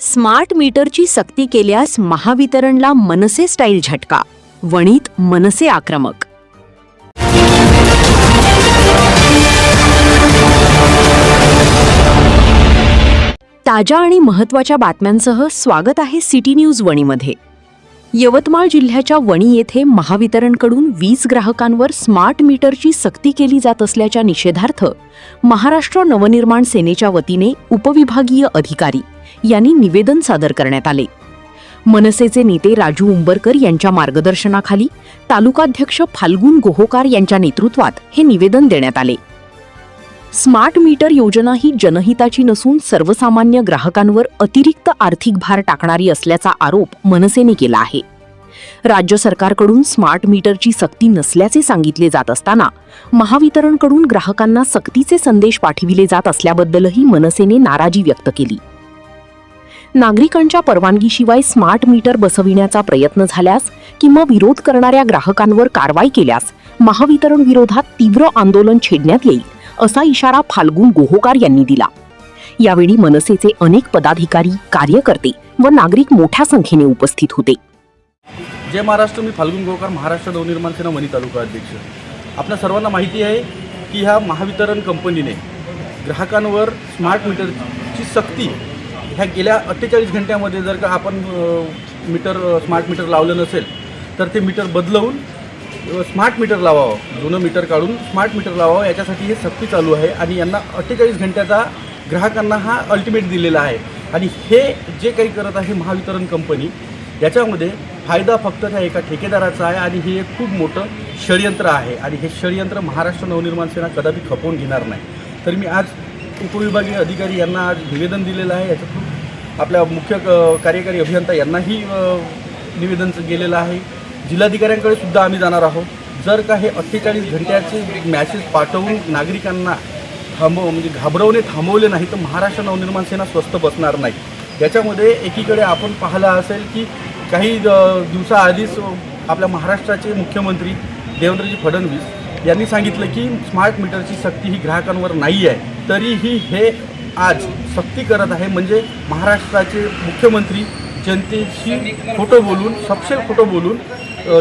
Smart मीटरची सक्ती केल्यास महावितरणला मनसे स्टाईल झटका, वणीत मनसे आक्रमक। ताज्या आणि महत्त्वाच्या बातम्यांसह स्वागत आहे सिटी न्यूज वणीमध्ये। यवतमाळ जिल्ह्याच्या वणी येथे महावितरणकडून वीज ग्राहकांवर स्मार्ट मीटरची सक्ती केली जात असल्याच्या निषेधार्थ महाराष्ट्र नवनिर्माण सेनेच्या वतीने उपविभागीय अधिकारी यांनी निवेदन सादर करण्यात आले। मनसेचे नेते राजू उंबरकर यांच्या मार्गदर्शनाखाली तालुकाध्यक्ष फाल्गुन गोहोकार यांच्या नेतृत्वात हे निवेदन देण्यात आले। स्मार्ट मीटर योजना ही जनहिताची नसून सर्वसामान्य ग्राहकांवर अतिरिक्त आर्थिक भार टाकणारी असल्याचा आरोप मनसेने केला आहे। राज्य सरकारकडून स्मार्ट मीटरची सक्ती नसल्याचे सांगितले जात असताना महावितरणकडून ग्राहकांना सक्तीचे संदेश पाठविले जात असल्याबद्दलही मनसेने नाराजी व्यक्त केली। नागरिकांच्या परवानगीशिवाय स्मार्ट मीटर बसविण्याचा प्रयत्न झाल्यास किंवा विरोध करणाऱ्या ग्राहकांवर कारवाई केल्यास महावितरण विरोधात तीव्र आंदोलन छेडण्यात येईल असा इशारा फाल्गुन गोहोकार यांनी दिला। यावेळी मनसेचे अनेक पदाधिकारी, कार्यकर्ते व नागरिक मोठ्या संख्येने उपस्थित होते। जय महाराष्ट्र, मी फाल्गुन गोहोकार, महाराष्ट्र नवनिर्माण सेना वणी तालुका अध्यक्ष। आपल्या सर्वांना माहिती आहे की ह्या महावितरण कंपनीने ग्राहकांवर स्मार्ट मीटरची सक्ती ह्या गेल्या 48 घंट्यामध्ये जर का आपण स्मार्ट मीटर लावलं नसेल तर ते मीटर बदलवून स्मार्ट मीटर लावावं, जुनं मीटर काढून स्मार्ट मीटर लावावं, याच्यासाठी हे सक्ती चालू आहे। आणि यांना 48 घंट्याचा ग्राहकांना हा अल्टिमेट दिलेला आहे। आणि हे जे काही करत आहे महावितरण कंपनी, याच्यामध्ये फायदा फक्त त्या एका ठेकेदाराचा आहे आणि हे एक खूप मोठं षडयंत्र आहे। आणि हे षडयंत्र महाराष्ट्र नवनिर्माण सेना कदापि खपवून घेणार नाही। तर मी आज उपविभागीय अधिकारी यांना आज निवेदन दिलेलं आहे। याच्यातून आपल्या मुख्य कार्यकारी अभियंता यांनाही निवेदन गेलेलं आहे। जिल्हाधिकाऱ्यांकडे सुद्धा आम्ही जाणार आहोत। जर का हे 48 घंट्याचे मॅसेज पाठवून नागरिकांना म्हणजे घाबरवणे थांबवले नाही तर महाराष्ट्र नवनिर्माण सेना स्वस्थ बसणार नाही। याच्यामध्ये एकीकडे आपण पाहिलं असेल की काही दिवसाआधीच आपल्या महाराष्ट्राचे मुख्यमंत्री देवेंद्रजी फडणवीस यांनी सांगितलं की स्मार्ट मीटरची सक्ती ही ग्राहकांवर नाही आहे, तरीही हे आज सक्ती करत आहे। म्हणजे महाराष्ट्राचे मुख्यमंत्री जनतेशी खोटं बोलून, सपशेल खोटं बोलून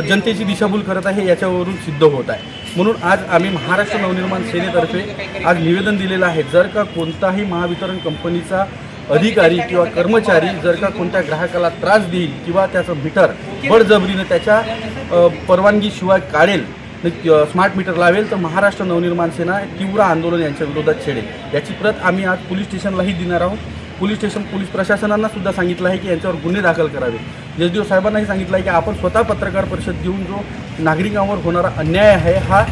जनतेची दिशाभूल करत आहे, याच्यावरून सिद्ध होत आहे। म्हणून आज आम्ही महाराष्ट्र नवनिर्माण सेनेतर्फे आज निवेदन दिलेलं आहे। जर का कोणताही महावितरण कंपनीचा अधिकारी किंवा कर्मचारी जर का कोणत्या ग्राहकाला त्रास देईल किंवा त्याचं मीटर बळजबरीनं त्याच्या परवानगीशिवाय काढेल, स्मार्ट मीटर लावेल, तर महाराष्ट्र नवनिर्माण सेना तीव्र आंदोलन यांच्या विरोधात छेडेल। याची प्रत आम्ही आज पोलीस स्टेशनलाही देणार आहोत। पोलीस प्रशासनांना सुद्धा सांगितलं आहे की यांच्यावर गुन्हे दाखल करावे। जसदेव साहेबांनाही सांगितलं आहे की आपण स्वतः पत्रकार परिषद घेऊन जो नागरिकांवर होणारा अन्याय आहे, हा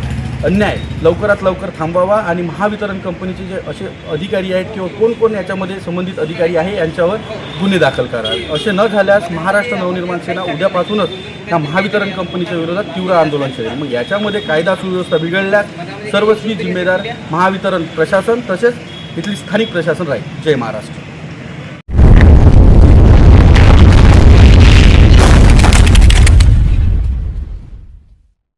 अन्याय लवकरात लवकर थांबवावा आणि महावितरण कंपनीचे जे असे अधिकारी आहेत किंवा कोण याच्यामध्ये संबंधित अधिकारी आहे यांच्यावर गुन्हे दाखल करावे। असे न झाल्यास महाराष्ट्र नवनिर्माण सेना उद्यापासूनच या महावितरण कंपनीच्या विरोधात तीव्र आंदोलन छेडेल। मग याच्यामध्ये कायदा सुव्यवस्था बिघडल्यास सर्वस्वी जिम्मेदार महावितरण प्रशासन तसेच इथली स्थानिक प्रशासन राहील। जय महाराष्ट्र।